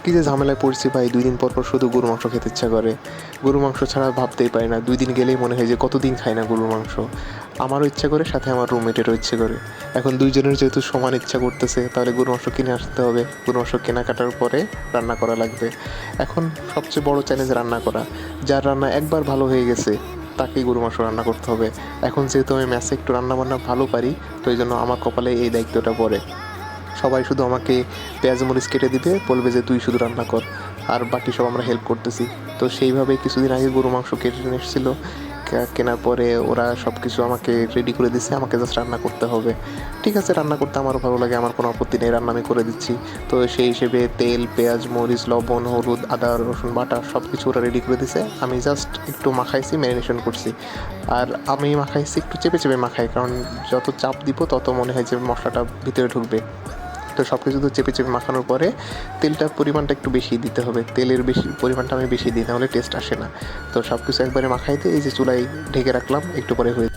কী যে ঝামেলায় পড়ছি ভাই, 2 দিন পর পর শুধু গরুর মাংস খেতে ইচ্ছা করে। গরুর মাংস ছাড়া ভাবতেই পারি না, 2 দিন গেলেই মনে হয় যে কতদিন খাই না গরুর মাংস। আমারও ইচ্ছা করে, সাথে আমার রুমমেটেরও ইচ্ছে করে। এখন 2 জনের যেহেতু সমান ইচ্ছা করতেছে, তাহলে গরুর মাংস কিনে আসতে হবে। গরুর মাংস কেনাকাটার পরে রান্না করা লাগবে। এখন সবচেয়ে বড় চ্যালেঞ্জ রান্না করা। যার রান্না একবার ভালো হয়ে গেছে তাকেই গরুর মাংস রান্না করতে হবে। এখন যেহেতু আমি মেসে একটু রান্নাবান্না ভালো পারি, তো এই জন্য আমার কপালে এই দায়িত্বটা পড়ে। সবাই শুধু আমাকে পেঁয়াজ মরিচ কেটে দিবে, বলবে যে তুই শুধু রান্না কর, আর বাকি সব আমরা হেল্প করতেছি। তো সেইভাবে কিছুদিন আগে গরু মাংস কেটে নিয়ে এসেছিলো। কেনার পরে ওরা সব কিছু আমাকে রেডি করে দিচ্ছে, আমাকে জাস্ট রান্না করতে হবে। ঠিক আছে, রান্না করতে আমারও ভালো লাগে, আমার কোনো আপত্তি নেই, রান্না আমি করে দিচ্ছি। তো সেই হিসেবে তেল, পেঁয়াজ, মরিচ, লবণ, হলুদ, আদা, রসুন বাটা সব কিছু ওরা রেডি করে দিছে। আমি জাস্ট একটু মাখাইছি, ম্যারিনেশন করছি। আর আমি মাখাইছি একটু চেপে চেপে মাখাই, কারণ যত চাপ দিব তত মনে হয় যে মশলাটা ভিতরে ঢুকবে। তো সব কিছু তো চেপে চেপে মাখানোর পরে তেলটার পরিমাণটা একটু বেশি দিতে হবে। তেলের পরিমাণটা আমি বেশি দিই, নাহলে টেস্ট আসে না। তো সব কিছু একবারে মাখাই দিয়ে এই যে চুলায় ঢেকে রাখলাম, একটু পরে হয়ে